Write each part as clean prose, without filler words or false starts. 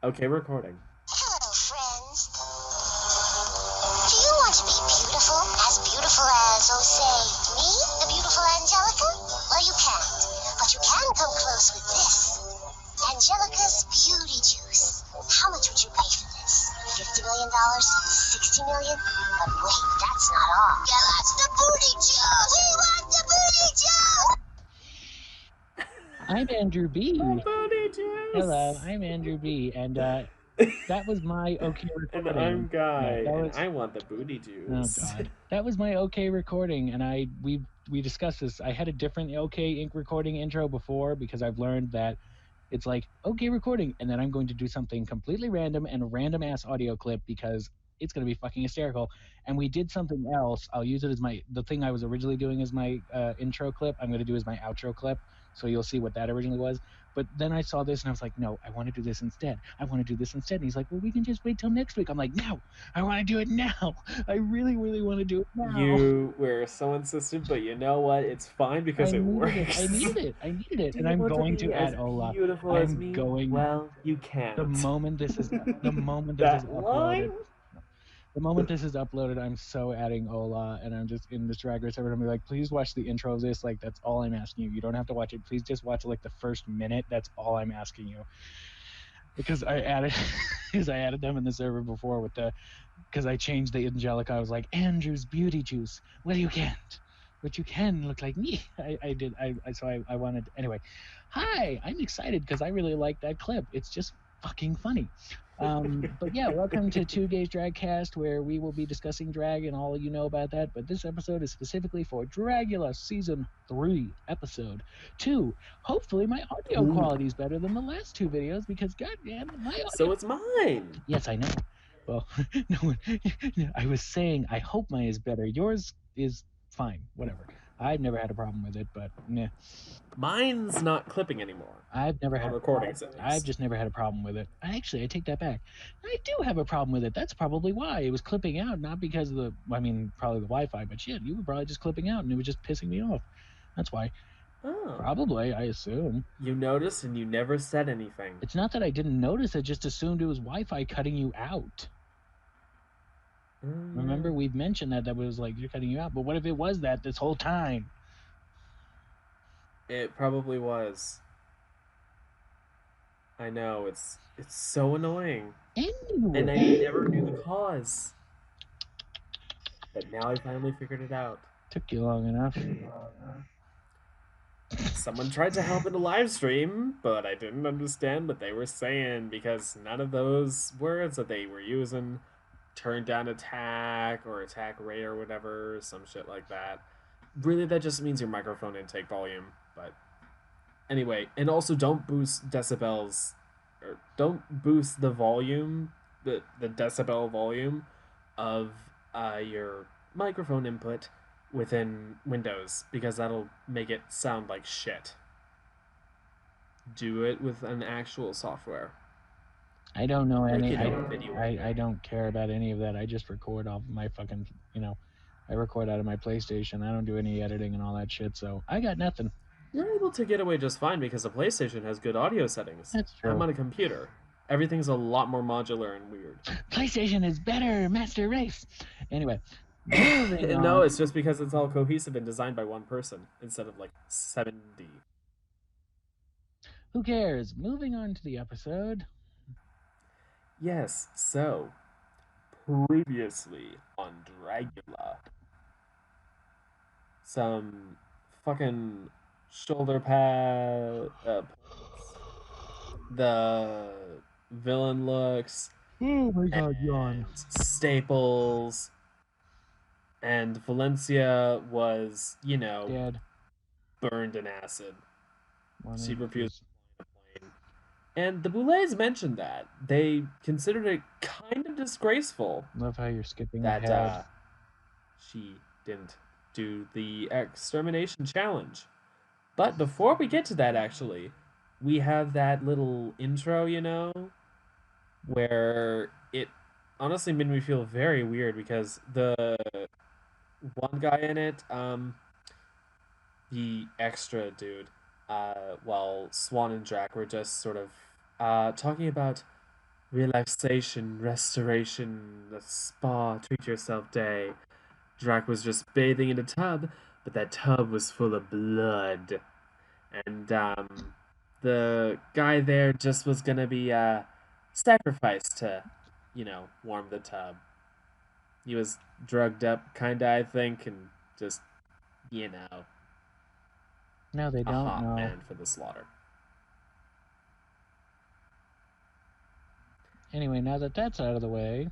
Okay, recording. Hello, friends. Do you want to be beautiful as, oh, say, me, the beautiful Angelica? Well, you can't, but you can come close with this. Angelica's Beauty Juice. How much would you pay for this? $50 million? $60 million? But wait, that's not all. Give us the booty juice! We want the booty juice! I'm Andrew B. Booty juice! Hello, I'm Andrew B. And that was my okay And recording. I'm Guy, that and was I want the booty oh juice. god, that was my okay recording. And we discussed this. I had a different okay ink recording intro before because I've learned that it's like okay recording, and then I'm going to do something completely random and a random ass audio clip because it's going to be fucking hysterical. And we did something else. I'll use it as the thing I was originally doing as my intro clip. I'm going to do as my outro clip. So you'll see what that originally was. But then I saw this and I was like, no, I want to do this instead. I want to do this instead. And he's like, well, we can just wait till next week. I'm like, no, I want to do it now. I really, really want to do it now. You were so insistent, but you know what? It's fine because it works. I needed it. I needed it. Do And you I'm want going to to be as add Ola. beautiful as I'm me? going. Well, you can't. The moment this is that uploaded. line? The moment this is uploaded, I'm so adding Ola, and I'm just in this Drag Race. Everyone be like, please watch the intro of this. Like, that's all I'm asking you. You don't have to watch it. Please just watch like the first minute. That's all I'm asking you. Because I added, them in the server before because I changed the Angelica. I was like, Andrew's Beauty Juice. Well, you can't, but you can look like me. I did. So I wanted. Anyway, hi. I'm excited because I really like that clip. It's just fucking funny. But yeah, welcome to Two Gays Dragcast, where we will be discussing drag and all you know about that. But this episode is specifically for Dragula Season 3, Episode 2. Hopefully my audio quality is better than the last two videos because goddamn it, my audio... So it's mine. Yes, I know. Well, no, I was saying I hope mine is better. Yours is fine, whatever. I've never had a problem with it, but nah. Mine's not clipping anymore. I've never had recordings. At least. I've just never had a problem with it. Actually, I take that back. I do have a problem with it. That's probably why it was clipping out, not because of probably the Wi-Fi, but shit, you were probably just clipping out, and it was just pissing me off. That's why. Oh. Probably, I assume. You noticed and you never said anything. It's not that I didn't notice. I just assumed it was Wi-Fi cutting you out. Remember, we've mentioned that was like you're cutting you out. But what if it was that this whole time? It probably was. I know, it's so annoying. Anyway. And I never knew the cause. But now I finally figured it out. Took you long enough. Someone tried to help in the live stream, but I didn't understand what they were saying because none of those words that they were using, turn down attack or attack rate or whatever, some shit like that. Really, that just means your microphone intake volume. But anyway, and also don't boost decibels, or don't boost the volume, the decibel volume of your microphone input within Windows, because that'll make it sound like shit. Do it with an actual software. I don't know any. I don't care about any of that. I just record off my fucking, I record out of my PlayStation. I don't do any editing and all that shit, so I got nothing. You're able to get away just fine because the PlayStation has good audio settings. That's true. I'm on a computer. Everything's a lot more modular and weird. PlayStation is better, Master Race. Anyway. No, it's just because it's all cohesive and designed by one person instead of like 70. Who cares? Moving on to the episode. Yes, so previously on Dragula, some fucking shoulder pad, the villain looks. Oh my god, yawn. Staples. And Valencia was, dead, burned in acid. She refused to fly a plane. And the Boulets mentioned that. They considered it kind of disgraceful. Love how you're skipping that she didn't do the extermination challenge. But before we get to that, actually, we have that little intro, where it honestly made me feel very weird because the one guy in it, the extra dude, while Swan and Drac were just sort of talking about relaxation, restoration, the spa, treat yourself day. Drac was just bathing in a tub, but that tub was full of blood. And the guy there just was gonna be sacrificed to, warm the tub. He was drugged up, kinda, I think, and just, you know, No, they a don't hot know. man for the slaughter. Anyway, now that that's out of the way,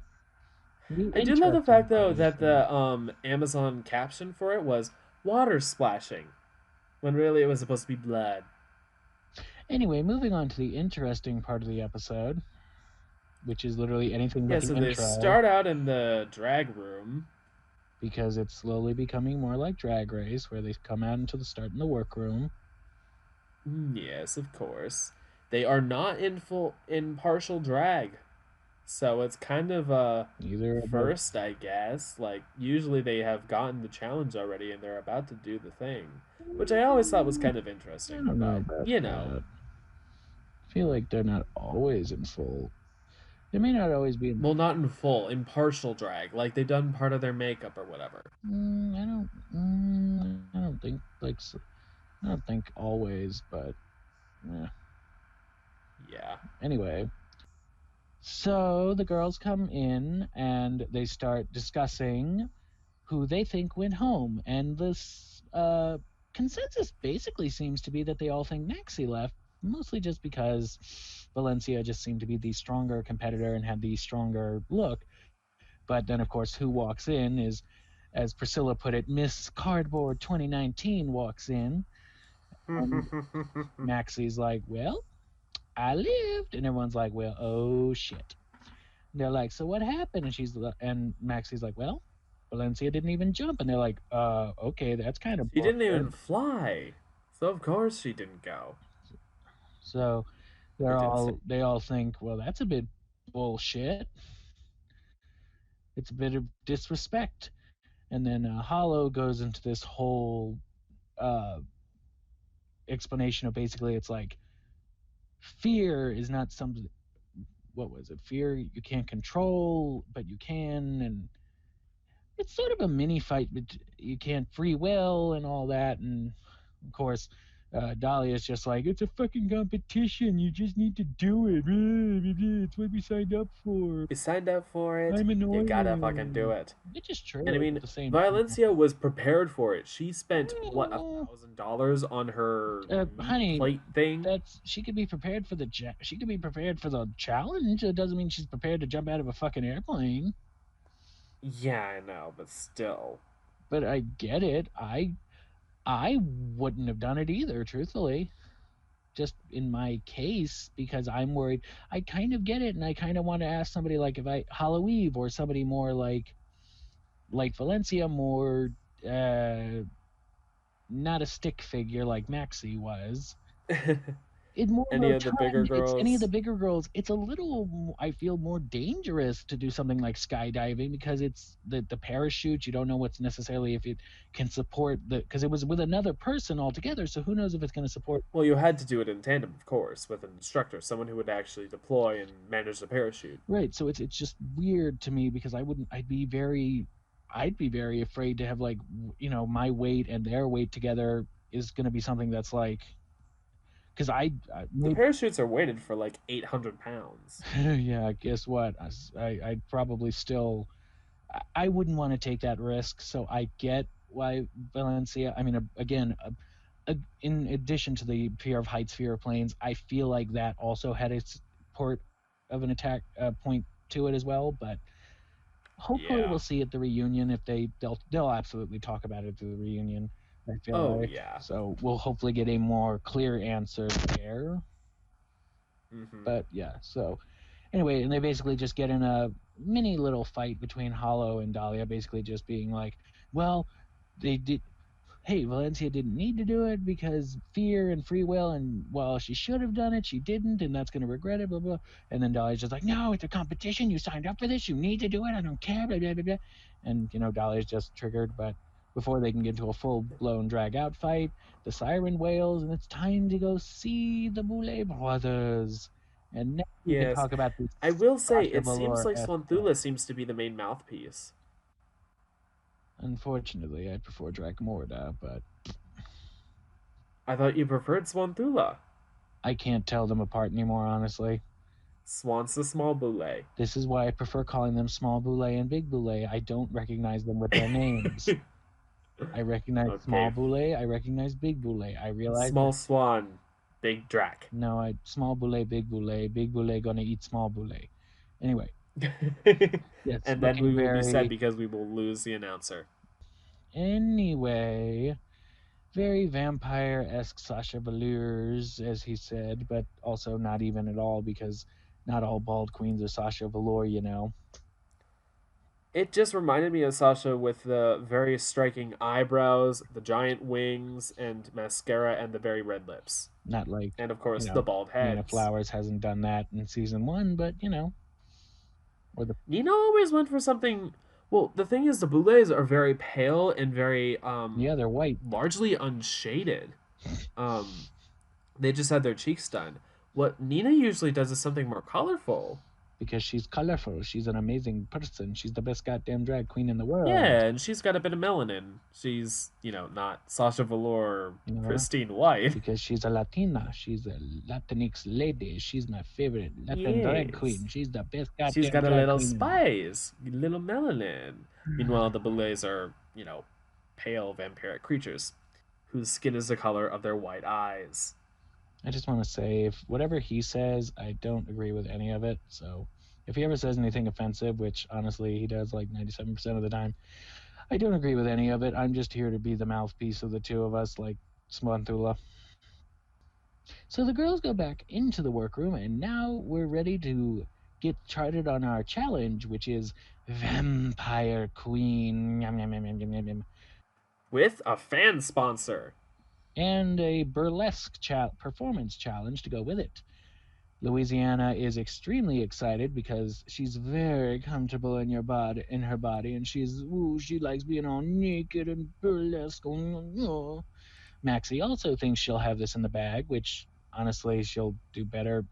the I do love the interesting fact part though of the that show. the Amazon caption for it was water splashing, when really it was supposed to be blood. Anyway, moving on to the interesting part of the episode, which is literally anything Yeah, but the so they intro, start out in the drag room. because it's slowly becoming more like Drag Race, where they come out into the start in the workroom. Yes, of course. They are not in partial drag. So it's kind of a Either of the, first, I guess. Like usually they have gotten the challenge already and they're about to do the thing, which I always thought was kind of I interesting. don't know But about you know, that. I feel like they're not always in full. They may not always be in. well, not in full, in partial drag, like they've done part of their makeup or whatever. I don't. I don't think like. I don't think always, but yeah. Yeah. Anyway, so the girls come in and they start discussing who they think went home, and this consensus basically seems to be that they all think Maxie left, mostly just because Valencia just seemed to be the stronger competitor and had the stronger look. But then, of course, who walks in is, as Priscilla put it, Miss Cardboard 2019 walks in, and Maxie's like, "Well, I lived," and everyone's like, "Well, oh shit." And they're like, "So what happened?" And Maxie's like, "Well, Valencia didn't even jump," and they're like, "Okay, that's kind of She didn't bullshit." even fly. So of course she didn't go. So They did say they all think, "Well, that's a bit bullshit. It's a bit of disrespect." And then Hollow goes into this whole uh, explanation of basically it's like fear is not something. What was it? Fear you can't control, but you can, and it's sort of a mini fight, but you can't free will and all that. And of course, Dahlia's just like, it's a fucking competition. You just need to do it. It's what we signed up for. you signed up for it. I'm You gotta fucking do annoying. it. Which is And I true mean, at the same time. Valencia was prepared for it. She spent what Well, $1,000 on her meat honey, plate thing. she could be prepared for she could be prepared for the challenge. It doesn't mean she's prepared to jump out of a fucking airplane. Yeah, I know, but still. But I get it. I wouldn't have done it either, truthfully. Just in my case, because I'm worried. I kind of get it, and I kind of want to ask somebody like if I Hollow Eve or somebody more like Valencia, more not a stick figure like Maxie was. In more Any of the bigger time, it's any of the girls. bigger girls. It's a little, I feel, more dangerous to do something like skydiving because it's the parachute. You don't know what's necessarily if it can support because it was with another person altogether. So who knows if it's going to support. Well, you had to do it in tandem, of course, with an instructor, someone who would actually deploy and manage the parachute. Right. So it's just weird to me because I wouldn't. I'd be very afraid to have like my weight and their weight together is going to be something that's like because The parachutes are weighted for like 800 pounds. yeah, guess what? I'd probably still. I wouldn't want to take that risk. So I get why Valencia. I mean, again, in addition to the fear of heights, fear of planes, I feel like that also had its part of an attack point to it as well. But hopefully, Yeah. we'll see at the reunion if they'll absolutely talk about it at the reunion. I feel Oh, like yeah. so we'll hopefully get a more clear answer there. Mm-hmm. But yeah, so anyway, and they basically just get in a mini little fight between Hollow and Dahlia, basically just being like, well, they did. Hey, Valencia didn't need to do it because fear and free will, and while she should have done it, she didn't, and that's going to regret it, blah, blah. And then Dahlia's just like, no, it's a competition. You signed up for this. You need to do it. I don't care, blah, blah, blah, blah. And, Dahlia's just triggered, but before they can get into a full-blown drag-out fight, the siren wails, and it's time to go see the Boulay brothers. And now we can Yes. talk about the I will say, Sasha it seems Velour like S3. Swanthula seems to be the main mouthpiece. Unfortunately, I prefer Dracmorda, but I thought you preferred Swanthula. I can't tell them apart anymore, honestly. Swan's the small boule. This is why I prefer calling them Small Boule and Big Boule. I don't recognize them with their names. I recognize Small Okay, Boule. I recognize Big Boule. I realize that small swan, big drac. no, Small Boule, Big Boule gonna eat Small Boule. Anyway, yes, And then looking we will be sad very. because we will lose the announcer. Anyway, very vampire-esque Sasha Velours, as he said, but also not even at all because not all bald queens are Sasha Velour, you know. It just reminded me of Sasha with the very striking eyebrows, the giant wings, and mascara, and the very red lips. Not like, And of course, you the know, bald Nina heads. Flowers hasn't done that in season one, but you know, or the Nina always went for something. Well, the thing is, the Boulets are very pale and very yeah, they're white largely unshaded. Um, they just had their cheeks done. What Nina usually does is something more colorful. because she's colorful. She's an amazing person. She's the best goddamn drag queen in the world. Yeah, and she's got a bit of melanin. She's, not Sasha Velour, You know, pristine white. because she's a Latina. She's a Latinx lady. She's my favorite Latin drag queen. Yes. She's the best She's goddamn got a drag little queen in. spice, a little melanin. Meanwhile, the Boulets are, pale vampiric creatures whose skin is the color of their white eyes. I just want to say, if whatever he says, I don't agree with any of it. So if he ever says anything offensive, which honestly he does like 97% of the time, I don't agree with any of it. I'm just here to be the mouthpiece of the two of us, like Swanthula. So the girls go back into the workroom, and now we're ready to get charted on our challenge, which is Vampire Queen. Yum, yum, yum, yum, yum, yum. With a fan sponsor. And a burlesque performance challenge to go with it. Louisiana is extremely excited because she's very comfortable in her body, and she likes being all naked and burlesque. Maxie also thinks she'll have this in the bag, which honestly she'll do better.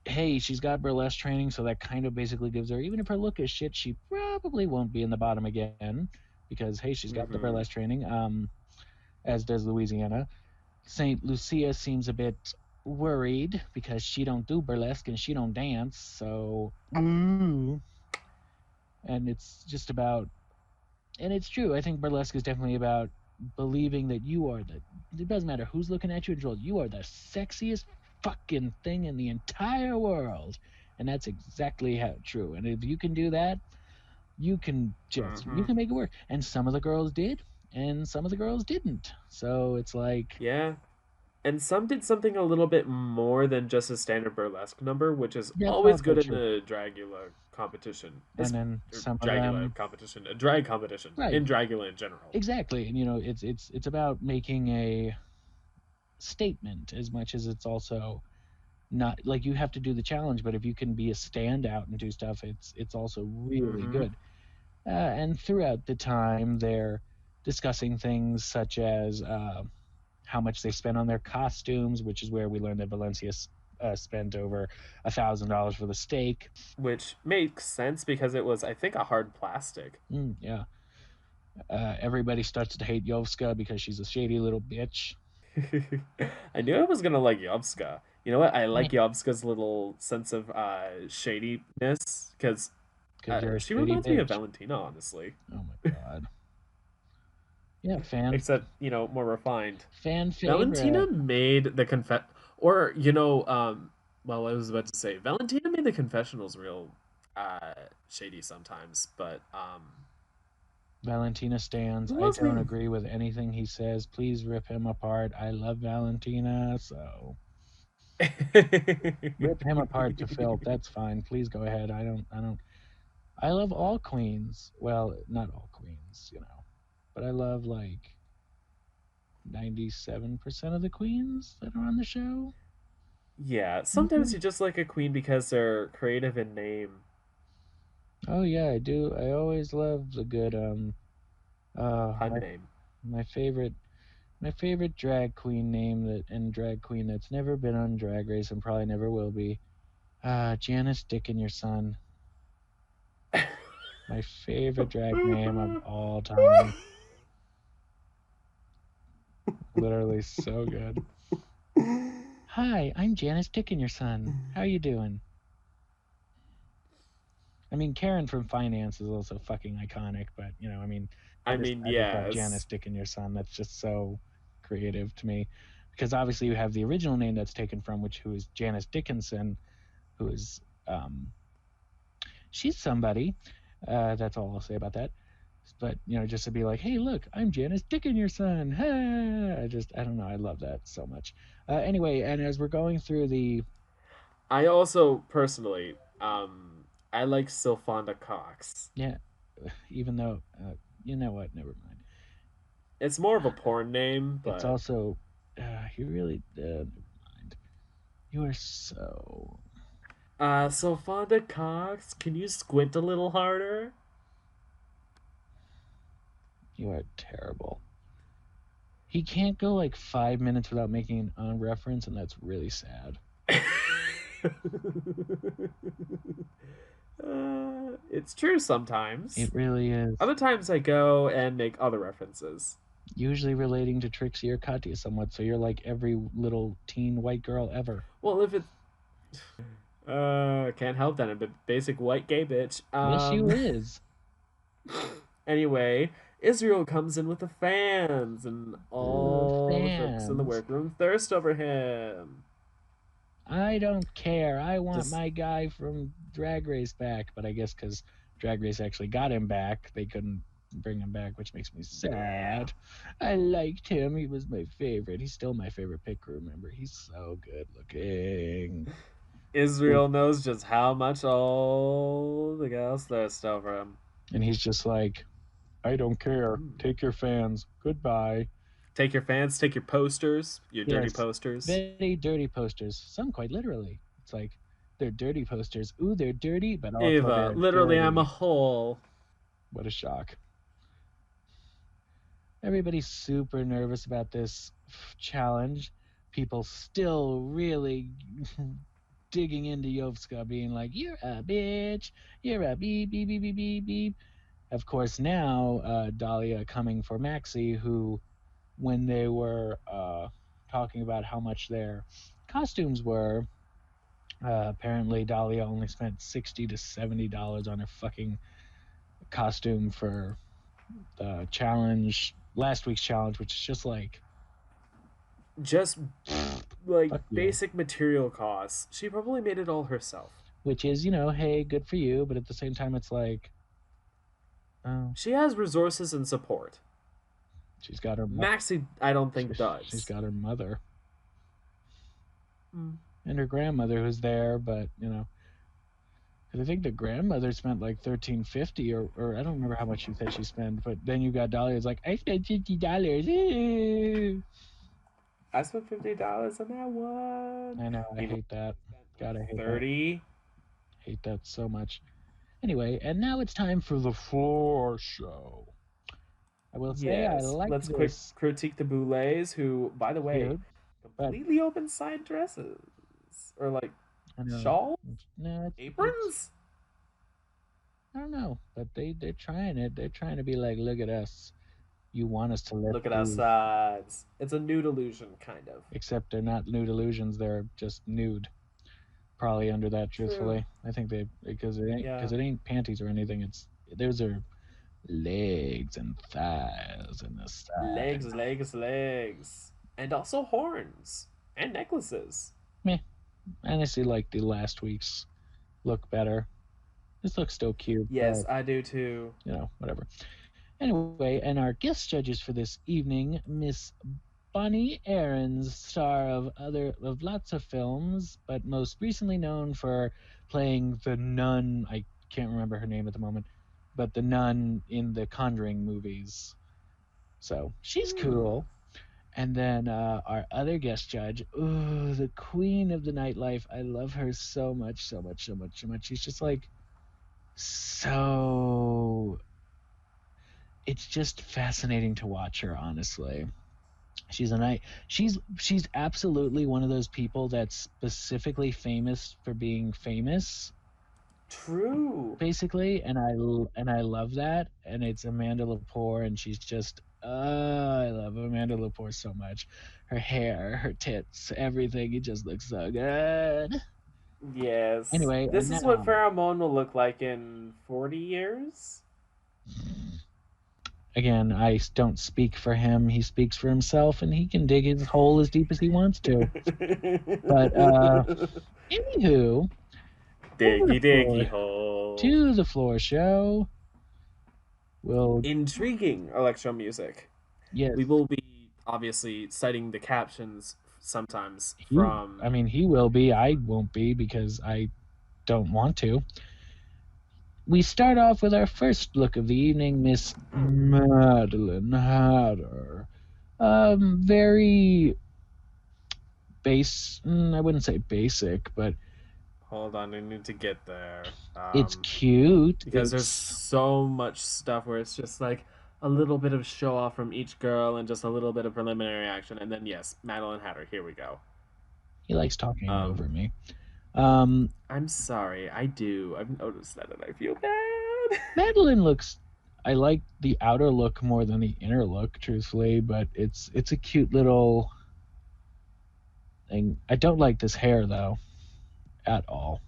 Hey, she's got burlesque training, so that kind of basically gives her, even if her look is shit, she probably won't be in the bottom again because hey, she's got the Mm-hmm. burlesque training. As does Louisiana. Saint Lucia seems a bit worried because she don't do burlesque and she don't dance. So, and it's just about, and it's true. I think burlesque is definitely about believing that you are the. It doesn't matter who's looking at you, Joel. You are the sexiest fucking thing in the entire world, and that's exactly how true. And if you can do that, you can Mm-hmm. make it work. And some of the girls did, and some of the girls didn't. So it's like, Yeah. And some did something a little bit more than just a standard burlesque number, which is that's always also good in true. the Dragula competition. And then Or some of Dragula them, competition, a drag competition, right? in Dragula in general. Exactly. And it's about making a statement as much as it's also not like you have to do the challenge, but if you can be a standout and do stuff, it's also really Mm-hmm. good. And throughout the time, they're discussing things such as how much they spent on their costumes, which is where we learned that Valencia spent over $1,000 for the steak. Which makes sense because it was, I think, a hard plastic. Yeah. Everybody starts to hate Yovska because she's a shady little bitch. I knew I was gonna like Yovska. You know what? I Eh, like Yovska's little sense of shadiness because because you're a she shady reminds me of bitch. Valentina, honestly. Oh my god. Yeah, fan Except more refined. fan Valentina favorite. made the or well, I was about to say Valentina made the confessionals real shady sometimes, but Valentina stands. who I was don't the agree with anything he says. Please rip him apart. I love Valentina, so rip him apart to filth. That's fine. Please go ahead. I love all queens. Well, not all queens, but I love like 97% of the queens that are on the show. Yeah, sometimes Mhm. you just like a queen because they're creative in name. Oh yeah, I do. I always love the good Pun my name. my favorite My favorite drag queen name and drag queen that's never been on Drag Race and probably never will be. Janice Dick and Your Son. My favorite drag name of all time. Literally so good. Hi, I'm Janice Dick and Your Son. How you doing? I mean, Karen from Finance is also fucking iconic, but I mean, I just thought Janice yes. Dick and Your Son. That's just so creative to me, because obviously you have the original name that's taken from who is Janice Dickinson, who is she's somebody. That's all I'll say about that. But just to be like, hey, look, I'm Janice Dick and Your Son. Ha! I don't know, I love that so much. Anyway, and as we're going through the I also personally, I like Sylfonda Cox. yeah, even though you know what, never mind. It's more of a porn name, It's but also you really never mind. You are so Sylfonda Cox, can you squint a little harder? you are terrible. He can't go like 5 minutes without making an reference, and that's really sad. It's true sometimes. It really is. Other times I go and make other references. Usually relating to Trixie or Katya somewhat, so you're like every little teen white girl ever. Well, if it can't help that I'm a basic white gay bitch. Yes, you is. Anyway, Israel comes in with the fans, and all the folks in the Fans. workroom thirst over him. I don't care. I want Just my guy from Drag Race back, but I guess because Drag Race actually got him back, they couldn't bring him back, which makes me sad. I liked him. He was my favorite. He's still my favorite pick crew member. He's so good looking. Israel knows just how much all the gals thirst over him. And he's just like, I don't care. Take your fans. Goodbye. Take your fans, take your posters, your dirty Yes, posters. very dirty posters. Some quite literally. It's like they're dirty posters. Ooh, they're dirty, but also Ava, they're literally, dirty. I'm a hole. What a shock. Everybody's super nervous about this challenge. People still really digging into Yovska, being like, you're a bitch. You're a beep, beep, beep, beep, beep, beep. Of course, now Dahlia coming for Maxie, who, when they were talking about how much their costumes were, apparently Dahlia only spent $60 to $70 on her fucking costume for the challenge, last week's challenge, which is just like basic material costs. She probably made it all herself. Which is, hey, good for you, but at the same time, it's like, oh, she has resources and support. She's got her Maxie, I don't think does. She's got her mother and her grandmother who's there, but because I think the grandmother spent like $13.50 or I don't remember how much she said she spent, but then you got Dahlia's like, I spent $50. I spent $50 on that one. I know, I hate that. God, I hate 30. That. Hate that so much. Anyway, and now it's time for the floor show. I will say I like Let's this. quick critique the Boulets, who, by the way, completely open side dresses or like shawls, aprons. I don't know, but they're trying it. They're trying to be like, look at us. You want us to look at our sides. It's a nude illusion, kind of. Except they're not nude illusions. They're just nude. Probably under that, truthfully. I think because it ain't panties or anything. Those are legs and thighs and the side. Legs, and also horns and necklaces. Meh. Honestly, like the last week's look better. This looks still cute. Yes, I do too. Whatever. Anyway, and our guest judges for this evening, Miss Bonnie Aarons, star of lots of films, but most recently known for playing the nun. I can't remember her name at the moment, but the nun in the Conjuring movies. So she's cool. And then our other guest judge, the queen of the nightlife. I love her so much, so much, so much, so much. She's just like so. It's just fascinating to watch her, honestly. She's a night. She's absolutely one of those people that's specifically famous for being famous, True. basically, and I love that. And it's Amanda Lepore, and she's just I love Amanda Lepore so much. Her hair, her tits, everything. It just looks so good. Yes. Anyway, This and is what now Pheromone will look like in 40 years. again, I don't speak for him. He speaks for himself, and he can dig his hole as deep as he wants to. But anywho, Diggy diggy hole. to the floor show. We'll Intriguing electro music. yes. We will be obviously citing the captions sometimes from. I mean, he will be. I won't be because I don't want to. We start off with our first look of the evening, Miss Madeline Hatter. Very I wouldn't say basic, but Hold on, I need to get there. it's cute. Because there's so much stuff where it's just like a little bit of show off from each girl and just a little bit of preliminary action, and then yes, Madeline Hatter. Here we go. He likes talking over me. I'm sorry, I do. I've noticed that, and I feel bad. Madeline looks. I like the outer look more than the inner look, truthfully, but it's a cute little thing. I don't like this hair though, at all.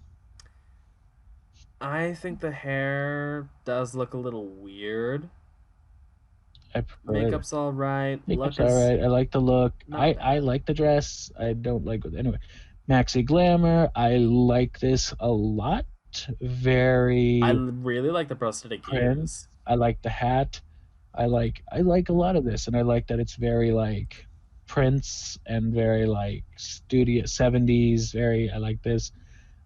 I think the hair does look a little weird. Makeup's all right. Makeup's all right. I like the look. I like the dress. I don't like it anyway. Maxi Glamour. I like this a lot. Very. I really like the prosthetic ears. I like the hat. I like a lot of this, and I like that it's very like Prince and very like studio 70s. I like this.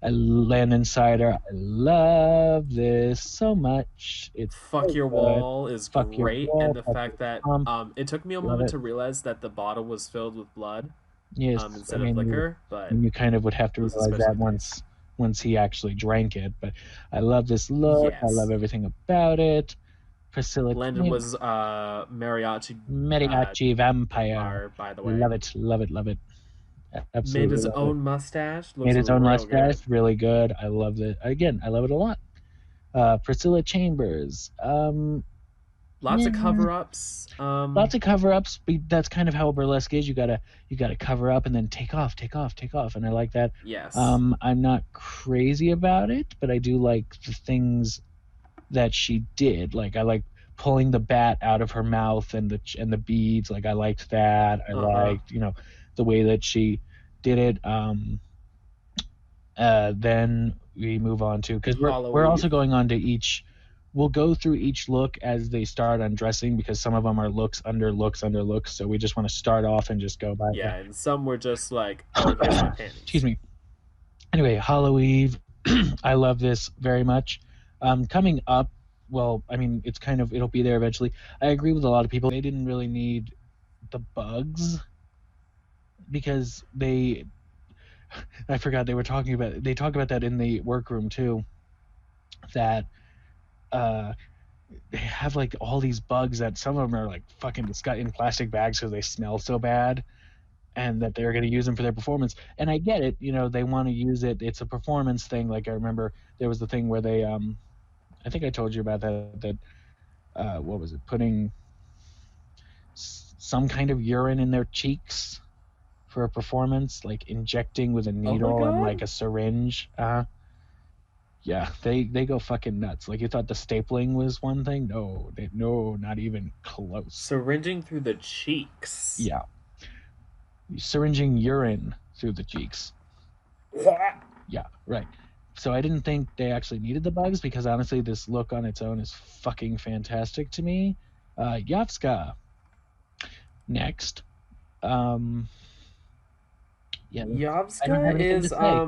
Land Insider. I love this so much. It's Fuck so Your good. Wall is Fuck Your great, Wall, and the Fuck fact that it took me a Love moment it. to realize that the bottle was filled with blood Yes, instead of liquor, but you kind of would have to was realize that especially once he actually drank it. But I love this look. I Yes. love everything about it. Priscilla Landon Quinn, was mariachi vampire. by the way. Love it, love it, love it. Absolutely Made his love own it. mustache. Looks Made his own real mustache. good. Really good. I love it. Again, I love it a lot. Priscilla Chambers. Lots of cover-ups. Lots of cover-ups. That's kind of how burlesque is. You gotta cover up and then take off, and I like that. Yes. I'm not crazy about it, but I do like the things that she did. Like I like pulling the bat out of her mouth and the beads. Like I liked that. I liked the way that she did it. Then we move on to because we're also going on to each. We'll go through each look as they start undressing because some of them are looks under looks under looks. So we just want to start off and just go by. Yeah, and some were just like, oh, here's my panties. Excuse me. Anyway, Hollow Eve. I love this very much. Coming up, well, I mean, it'll be there eventually. I agree with a lot of people. They didn't really need the bugs because I forgot they talk about that in the workroom too. That they have like all these bugs that some of them are like fucking disgusting in plastic bags because they smell so bad, and that they're going to use them for their performance. And I get it, they want to use it. It's a performance thing. Like I remember there was the thing where they, I think I told you about that. What was it? Putting some kind of urine in their cheeks for a performance, like injecting with a needle and like a syringe. Yeah, they go fucking nuts. Like you thought the stapling was one thing? No, not even close. Syringing through the cheeks. Yeah. Syringing urine through the cheeks. Yeah, right. So I didn't think they actually needed the bugs because honestly, this look on its own is fucking fantastic to me. Yatska. Next. Yeah, Yovska is I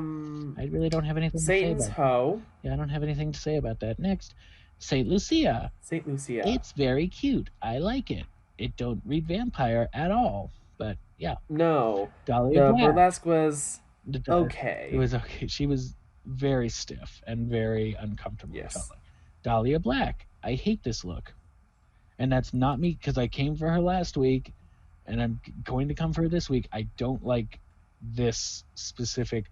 really don't have anything Satan's to say hoe. Yeah, I don't have anything to say about that. Next, Saint Lucia. Saint Lucia. It's very cute. I like it. It don't read vampire at all, but yeah. No. Dahlia Black. Burlesque was okay. It was okay. She was very stiff and very uncomfortable. Yes. Dahlia Black. I hate this look, and that's not me because I came for her last week. and I'm going to come for it this week. I don't like this specific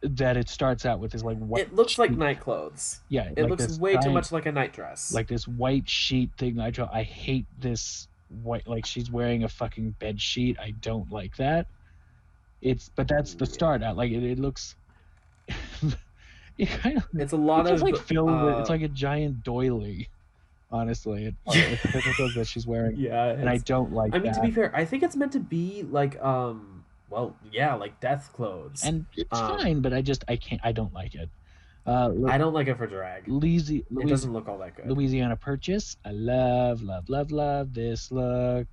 that it starts out with this like white. It looks like sheet. night clothes. Yeah, It like looks this way too giant, much like a night dress. like this white sheet thing. I hate this white, like she's wearing a fucking bed sheet. I don't like that. But that's the start out. Like it looks. It kind of. It's a lot It's of like filled with. It's like a giant doily. Honestly, it's the clothes that she's wearing. Yeah, and I don't like. I mean, that. to be fair, I think it's meant to be like well, yeah, like death clothes. And it's fine, but I can't. I don't like it. I don't like it for drag. It doesn't look all that good. Louisiana Purchase. I love this look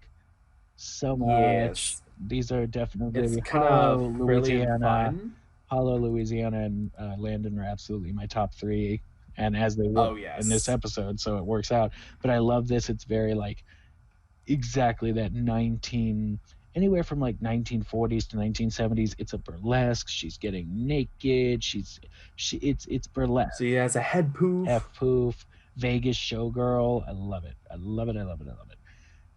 so much. Yes. These are definitely It's kind of Louisiana. fun. Hollow, Louisiana, and Landon are absolutely my top 3, and as they were in this episode, so it works out. But I love this. It's very like exactly that anywhere from like 1940s to 1970s. It's a burlesque. She's getting naked. It's burlesque. So he has a head poof. Vegas showgirl. I love it. I love it.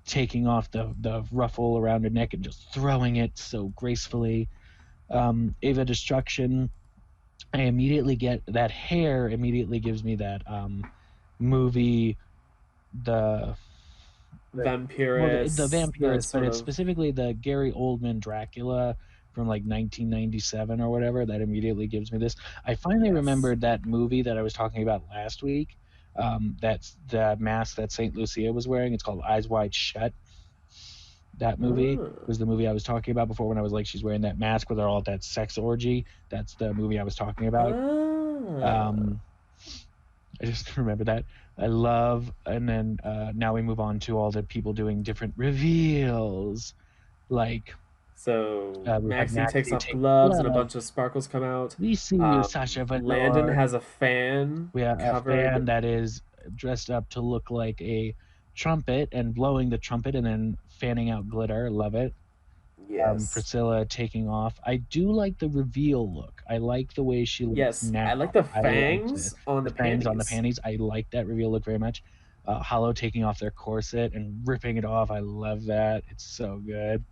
Taking off the ruffle around her neck and just throwing it so gracefully. Ava Destruction. I immediately get that hair. Immediately gives me that movie, the Vampirist. The Vampirist, but it's specifically the Gary Oldman Dracula from like 1997 or whatever that immediately gives me this. I finally remembered that movie that I was talking about last week. That's the mask that St. Lucia was wearing. It's called Eyes Wide Shut. That movie was the movie I was talking about before when I was like, she's wearing that mask with her all that sex orgy. That's the movie I was talking about. I just remember that. I love, and then now we move on to all the people doing different reveals, like. So Maxie takes off gloves and a bunch of sparkles come out. We see Sasha Velour. Landon has a fan. We have a fan that is dressed up to look like a trumpet and blowing the trumpet and then fanning out glitter. Love it. Yes. Priscilla taking off. I do like the reveal look. I like the way she looks. Yes, now. I like the fangs on the fangs panties. on the panties. I like that reveal look very much. Hollow taking off their corset and ripping it off. I love that. It's so good.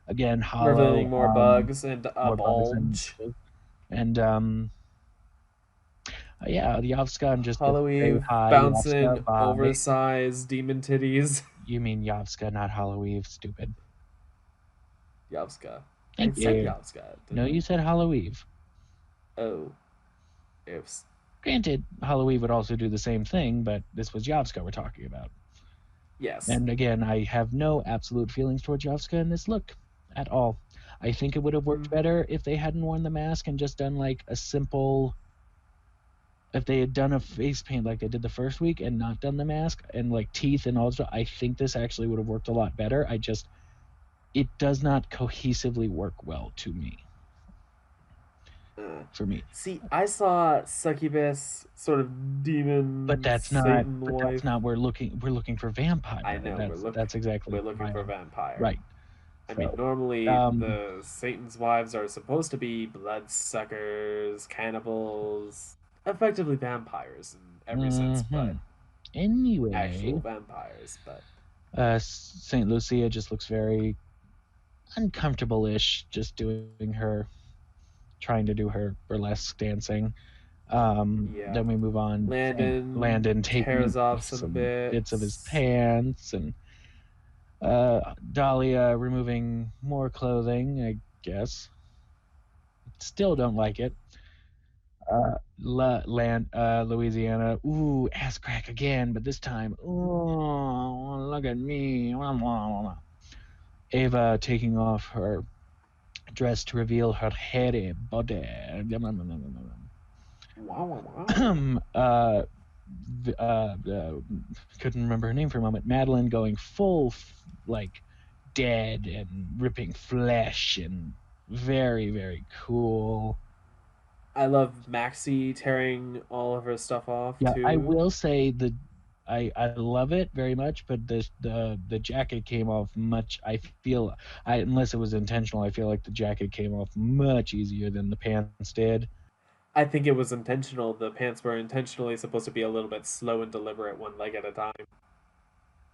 Again, Hollow revealing more bugs and a bulge. And yeah, Yovska and just Hollow bouncing oversized demon titties. You mean Yovska, not Hollow Eve, stupid. Yovska. Thank you. Yovska. No, you said Hollow Eve. Oh. Ifs. Granted, Hollow Eve would also do the same thing, but this was Yovska we're talking about. Yes. And again, I have no absolute feelings towards Yovska in this look at all. I think it would have worked better if they hadn't worn the mask and just done like a simple. If they had done a face paint like they did the first week and not done the mask and like teeth and all that stuff, I think this actually would have worked a lot better. It does not cohesively work well to me. For me. See, I saw succubus, sort of demon. But that's not. Satan but wife. That's not. We're looking for vampire. I know. That's exactly. We're looking for vampire. Right. I mean, normally the Satan's wives are supposed to be bloodsuckers, cannibals, effectively vampires in every sense, but anyway, actual vampires. But Saint Lucia just looks very uncomfortable-ish, just trying to do her burlesque dancing. Then we move on. Landon tears off some bits of his pants, and Dahlia removing more clothing, I guess. Still don't like it. Louisiana, ooh, ass crack again, but this time, ooh, look at me. Ava taking off her dress to reveal her hairy body. Couldn't remember her name for a moment. Madeline going full like dead and ripping flesh and very, very cool. I love Maxie tearing all of her stuff off too. I will say I love it very much, but the jacket came off much. Unless it was intentional, I feel like the jacket came off much easier than the pants did. I think it was intentional. The pants were intentionally supposed to be a little bit slow and deliberate, one leg at a time.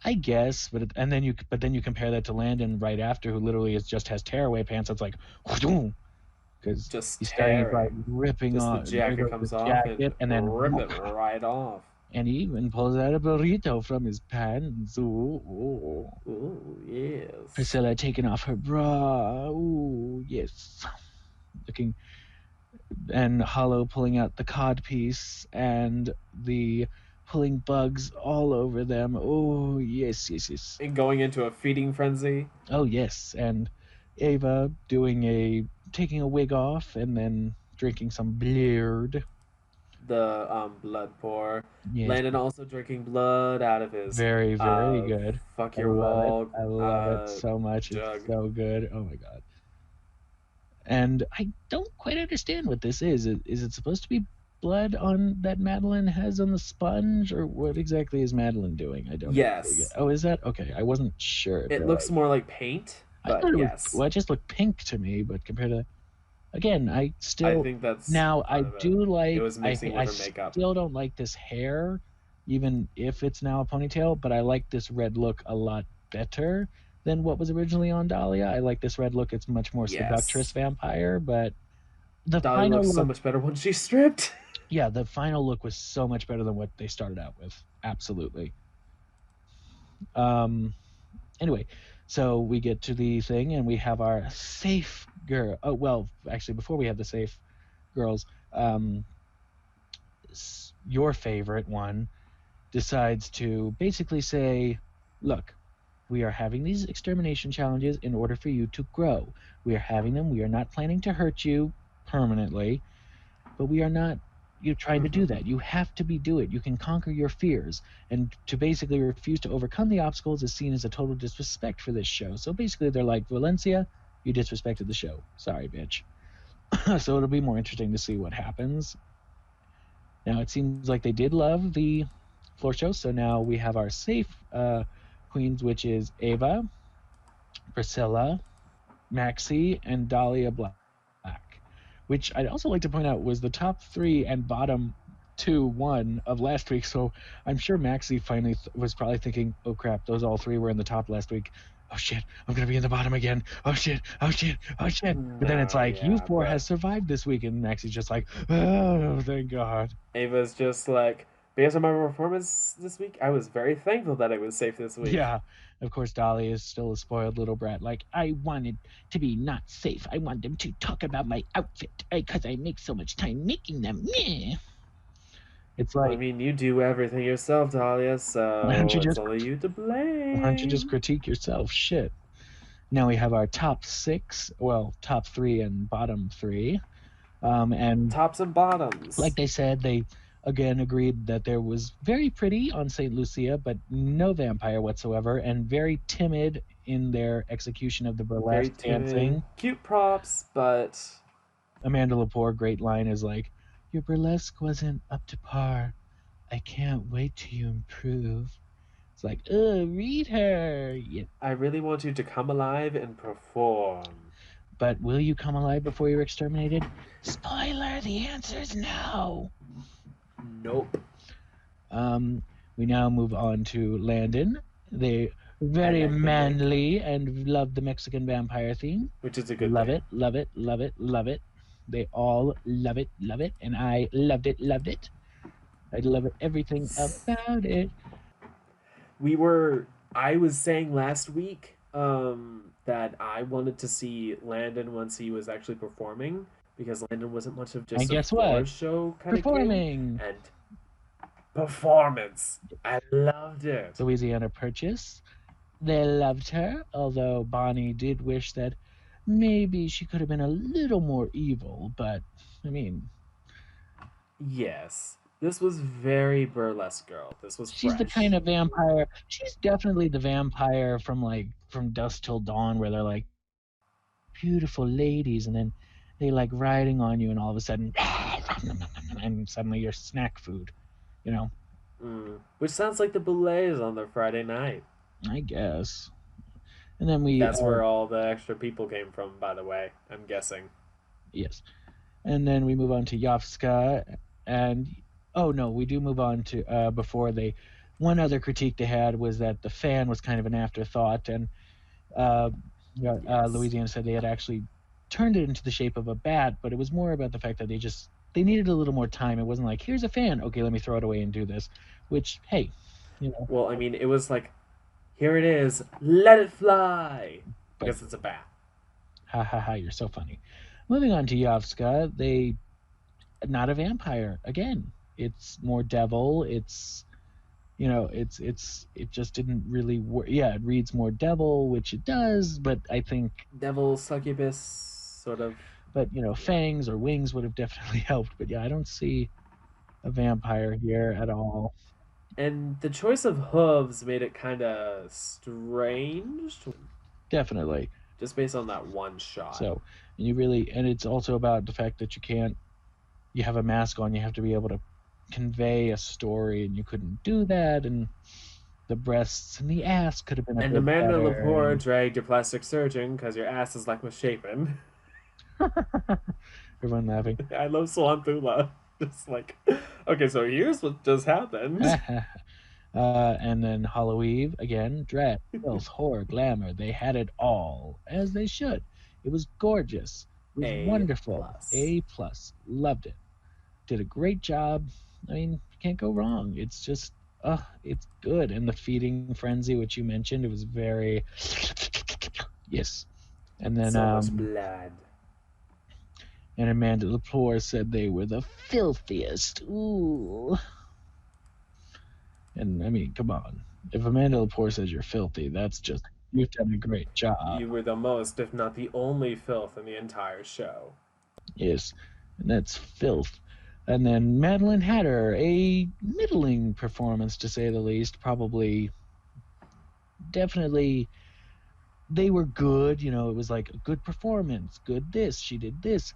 I guess, but then you compare that to Landon right after, who literally just has tearaway pants. It's like, because Just he's starting by tearing. ripping Just the off. There jacket goes the comes off and jacket, and then rip it right off. and he even pulls out a burrito from his pants. Ooh. Ooh, yes. Priscilla taking off her bra. Ooh, yes. Looking, and Hollow pulling out the cod piece and the pulling bugs all over them. Oh, yes. And going into a feeding frenzy. Oh, yes. And Ava taking a wig off and then drinking some blood. The blood pour. Yes. Landon also drinking blood out of his Very, very good. fuck I your love it. wall I love it so much. jug. It's so good. Oh my god. And I don't quite understand what this is. Is it supposed to be blood on that Madeline has on the sponge, or what exactly is Madeline doing? I don't. Yes. Oh, is that okay? I wasn't sure. It looks more like paint, I but thought it yes. Well, it just looked pink to me, but compared to, again, I think that's now I do like. It was mixing with her makeup. Still don't like this hair, even if it's now a ponytail. But I like this red look a lot better than what was originally on Dahlia. I like this red look. It's much more seductress vampire, but the Dahlia final looks so much better when she's stripped. Yeah, the final look was so much better than what they started out with. Absolutely. Anyway, so we get to the thing and we have our safe girl. Oh, well, actually, before we have the safe girls, your favorite one decides to basically say, look, we are having these extermination challenges in order for you to grow. We are having them. We are not planning to hurt you permanently, but we are not trying to do that. You have to do it. You can conquer your fears. And to basically refuse to overcome the obstacles is seen as a total disrespect for this show. So basically they're like, Valencia, you disrespected the show. Sorry, bitch. So it'll be more interesting to see what happens. Now it seems like they did love the floor show. So now we have our safe queens, which is Ava, Priscilla, Maxie, and Dahlia Black, which I'd also like to point out was the top 3 and bottom 2-1 of last week. So I'm sure Maxie finally was probably thinking, oh crap, those all 3 were in the top last week. Oh shit, I'm going to be in the bottom again. Oh shit. But then it's like, you 4 has survived this week. And Maxie's just like, oh, thank God. Ava's just like, based on my performance this week, I was very thankful that I was safe this week. Yeah. Of course, Dolly is still a spoiled little brat. Like, I wanted to be not safe. I want them to talk about my outfit because I make so much time making them. Meh. It's like, I mean, you do everything yourself, Dahlia, so it's only you to blame. Why don't you just critique yourself? Shit. Now we have our top 6, well, top 3 and bottom 3. And tops and bottoms. Like they said, they again agreed that there was very pretty on St. Lucia, but no vampire whatsoever, and very timid in their execution of the burlesque dancing. Cute props, but Amanda Lepore, great line, is like, your burlesque wasn't up to par. I can't wait till you improve. It's like, read her. Yeah. I really want you to come alive and perform. But will you come alive before you're exterminated? Spoiler, the answer's no. Nope. We now move on to Landon. They very manly and love the Mexican vampire theme. Which is a good thing. Love it. They all love it, and I loved it. I love it, everything about it. I was saying last week that I wanted to see Landon once he was actually performing, because Landon wasn't much of just a floor show kind of kid. And performance. I loved it. Louisiana Purchase. They loved her, although Bonnie did wish that maybe she could have been a little more evil, but I mean, yes, this was very burlesque girl. She's the kind of vampire. She's definitely the vampire from Dusk Till Dawn, where they're like beautiful ladies, and then they like riding on you, and all of a sudden, and suddenly you're snack food, you know. Which sounds like the ballets on the Friday night. I guess. And then that's where all the extra people came from, by the way, I'm guessing. Yes. And then we move on to Yovska, and we do move on to before they One other critique they had was that the fan was kind of an afterthought, and Yes. Louisiana said they had actually turned it into the shape of a bat, but it was more about the fact that they needed a little more time. It wasn't like, here's a fan, okay, let me throw it away and do this. Which, hey, Well, I mean, it was like, here it is, let it fly, but because it's a bat. ha ha ha, you're so funny. Moving on to Yovska, they not a vampire again. It's more devil. It's it just didn't really work. Yeah, it reads more devil, which it does, but I think Devil, succubus, sort of. but fangs or wings would have definitely helped. But yeah, I don't see a vampire here at all. And the choice of hooves made it kind of strange. Definitely. Just based on that one shot. So, and it's also about the fact that you have a mask on, you have to be able to convey a story, and you couldn't do that, and the breasts and the ass could have been and Amanda Lepore dragged your plastic surgeon because your ass is like misshapen. Everyone laughing. I love Swantula. Just like, okay, so here's what just happened. And then Hollow Eve, again, drag, filth, horror, glamour. They had it all, as they should. It was gorgeous. It was wonderful. A+. Loved it. Did a great job. I mean, you can't go wrong. It's just, it's good. And the feeding frenzy, which you mentioned, it was very, yes. And then, so much blood. And Amanda Lepore said they were the filthiest. Ooh. And I mean, come on. If Amanda Lepore says you're filthy, that's just, you've done a great job. You were the most, if not the only, filth in the entire show. Yes, and that's filth. And then Madeline Hatter, a middling performance to say the least. Probably, definitely, they were good. It was like a good performance, good this, she did this.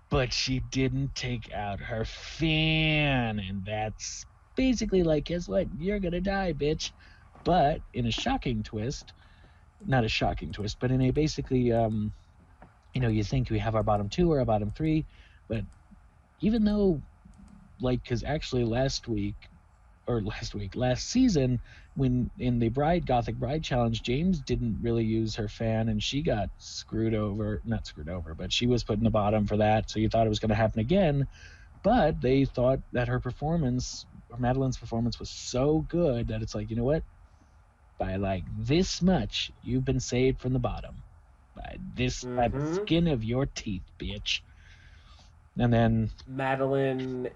But she didn't take out her fan, and that's basically like, guess what? You're gonna die, bitch. But in a shocking twist, not a shocking twist, but in a basically, you think we have our bottom two or our bottom three, but even though, because actually last season, when in the Gothic Bride Challenge, James didn't really use her fan, and she got not screwed over, but she was put in the bottom for that. So you thought it was going to happen again, but they thought that Madeline's performance was so good that it's like, you know what? By like this much, you've been saved from the bottom. By the skin of your teeth, bitch. And then Madeline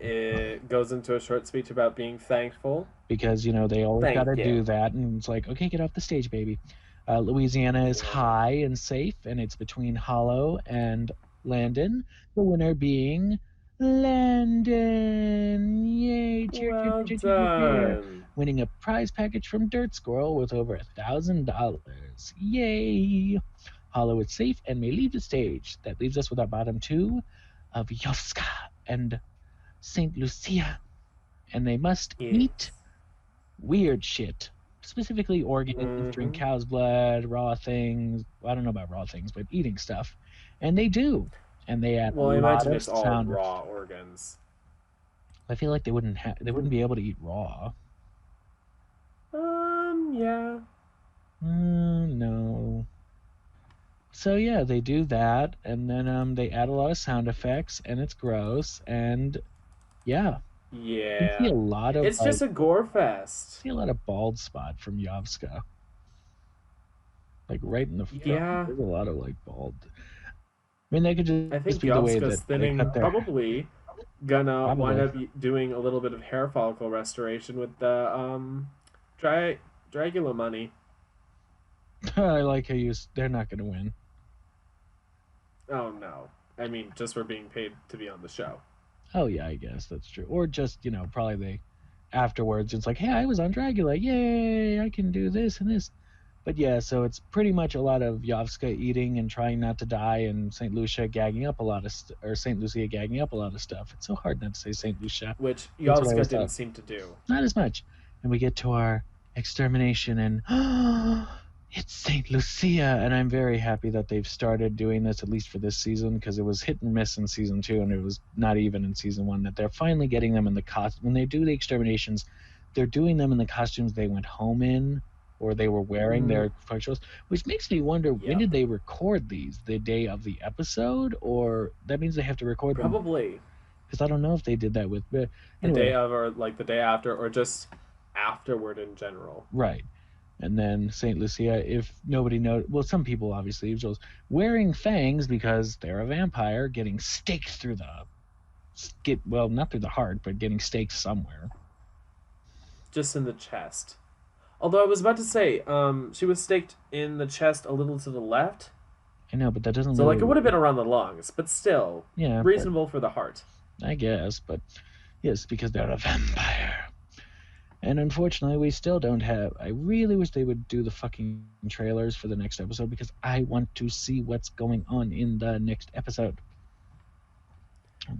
goes into a short speech about being thankful. Because, they always got to do that. And it's like, okay, get off the stage, baby. Louisiana is high and safe, and it's between Hollow and Landon. The winner being Landon. Yay. Well done. Winning a prize package from Dirt Squirrel worth over $1,000. Yay. Hollow is safe and may leave the stage. That leaves us with our bottom two of Yovska and St. Lucia. And they must eat weird shit. Specifically organs, drink cow's blood, raw things. I don't know about raw things, but eating stuff. And they do. And they add I imagine it's all raw organs. I feel like they wouldn't be able to eat raw. Yeah. No. So yeah, they do that, and then they add a lot of sound effects, and it's gross, and yeah. Yeah. You see a lot of, it's just a gore fest. See a lot of bald spot from Yovska. Like right in the front. Yeah. There's a lot of bald. I mean, they could just. I think be the way Yovska's thinning probably gonna wind up doing a little bit of hair follicle restoration with the Dragula money. I like how they're not gonna win. Oh no. I mean, just for being paid to be on the show. Oh yeah, I guess that's true. Or just, probably they afterwards it's like, hey, I was on Dragula, yay, I can do this and this. But yeah, so it's pretty much a lot of Yovska eating and trying not to die, and St. Lucia gagging up a lot of stuff. It's so hard not to say St. Lucia. Which Yovska didn't seem to do. Not as much. And we get to our extermination, and it's St. Lucia, and I'm very happy that they've started doing this, at least for this season, because it was hit and miss in season 2, and it was not even in season 1, that they're finally getting them in the costume. When they do the exterminations, they're doing them in the costumes they went home in, or they were wearing their functionals, which makes me wonder, when did they record these? The day of the episode? Or that means they have to record them. Probably. Because I don't know if they did that with... But anyway. The day of, or like the day after, or just afterward in general. Right. And then St. Lucia, if nobody knows... Well, some people obviously was wearing fangs because they're a vampire, getting staked through the... Well, not through the heart, but getting staked somewhere. Just in the chest. Although I was about to say, she was staked in the chest a little to the left. I know, but that doesn't... So, like, it would have been around the lungs, but still, reasonable for the heart. I guess, but yes, because they're a vampire. And unfortunately, we still don't have... I really wish they would do the fucking trailers for the next episode, because I want to see what's going on in the next episode.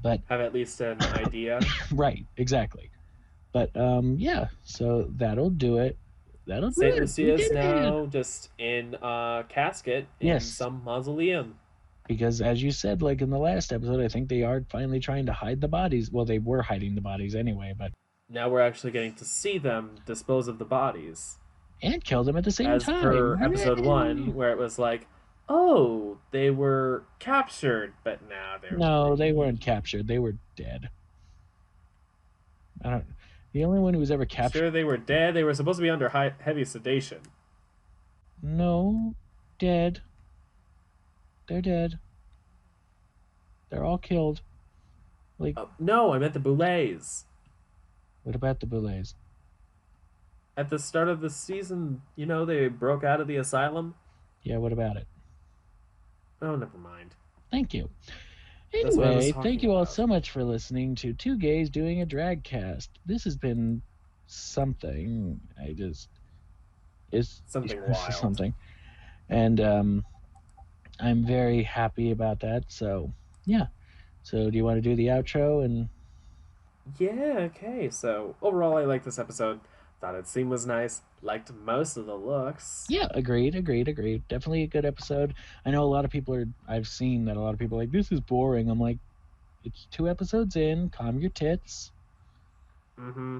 But have at least an idea. Right, exactly. But, yeah, so that'll do it. That'll do it. St. Lucia's now just in a casket in some mausoleum. Because, as you said, like in the last episode, I think they are finally trying to hide the bodies. Well, they were hiding the bodies anyway, but... Now we're actually getting to see them dispose of the bodies. And kill them at the same time. As per episode 1, where it was like, oh, they were captured, but now they're... No, they weren't captured. They were dead. The only one who was ever captured... Sure, they were dead. They were supposed to be under heavy sedation. No, dead. They're dead. They're all killed. Like... no, I meant the Boulets. What about the Boulets? At the start of the season, you know, they broke out of the asylum. Yeah, what about it? Oh, never mind. Thank you. Anyway, thank you all so much for listening to Two Gays Doing a Dragcast. This has been something. It's something wild. Something. And I'm very happy about that. So, yeah. So, do you want to do the outro? And yeah, okay. So, overall, I liked this episode. Thought its theme was nice. Liked most of the looks. Yeah, agreed. Definitely a good episode. I know a lot of people I've seen that a lot of people are like, this is boring. I'm like, it's 2 episodes in. Calm your tits. Mm-hmm.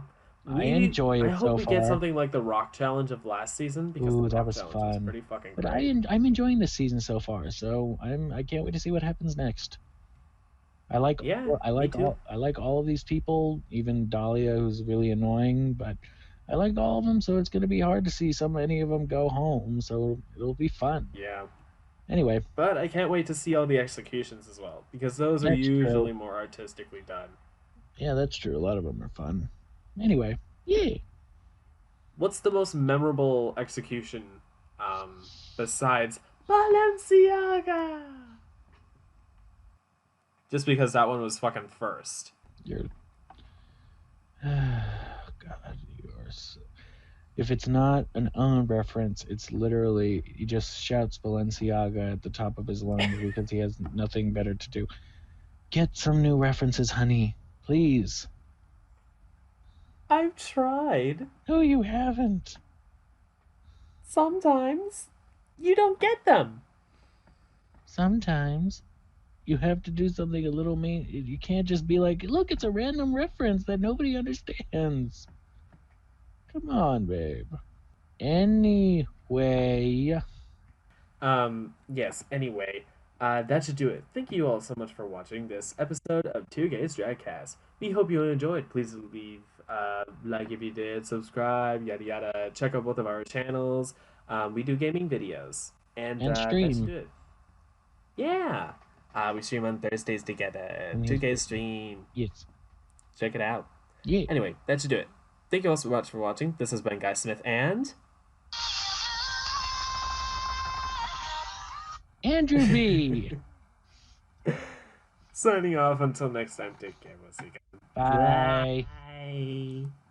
I enjoy it so far. I hope we get something like the rock challenge of last season, because the that rock was challenge fun. was pretty fucking but great. I'm enjoying this season so far, so I can't wait to see what happens next. I like all of these people, even Dahlia, who's really annoying, but I like all of them, so it's going to be hard to see any of them go home, so it'll be fun. Yeah. Anyway. But I can't wait to see all the executions as well, because those are usually more artistically done. Yeah, that's true. A lot of them are fun. Anyway, yay. What's the most memorable execution besides Balenciaga? Just because that one was fucking first. God, if it's not an own reference, it's literally he just shouts Balenciaga at the top of his lungs because he has nothing better to do. Get some new references, honey, please. I've tried. No, you haven't. Sometimes you don't get them. Sometimes you have to do something a little mean. You can't just be like, look, it's a random reference that nobody understands. Come on, babe. Anyway. Yes, anyway. That should do it. Thank you all so much for watching this episode of Two Gays Dragcast. We hope you enjoyed. Please leave like if you did, subscribe, yada yada. Check out both of our channels. We do gaming videos. And stream. That should do it. Yeah. We stream on Thursdays together. Mm-hmm. 2K stream. Yes. Check it out. Yeah. Anyway, that should do it. Thank you all so much for watching. This has been Guy Smith and Andrew B. Signing off until next time. Take care. We'll see you guys. Bye. Bye.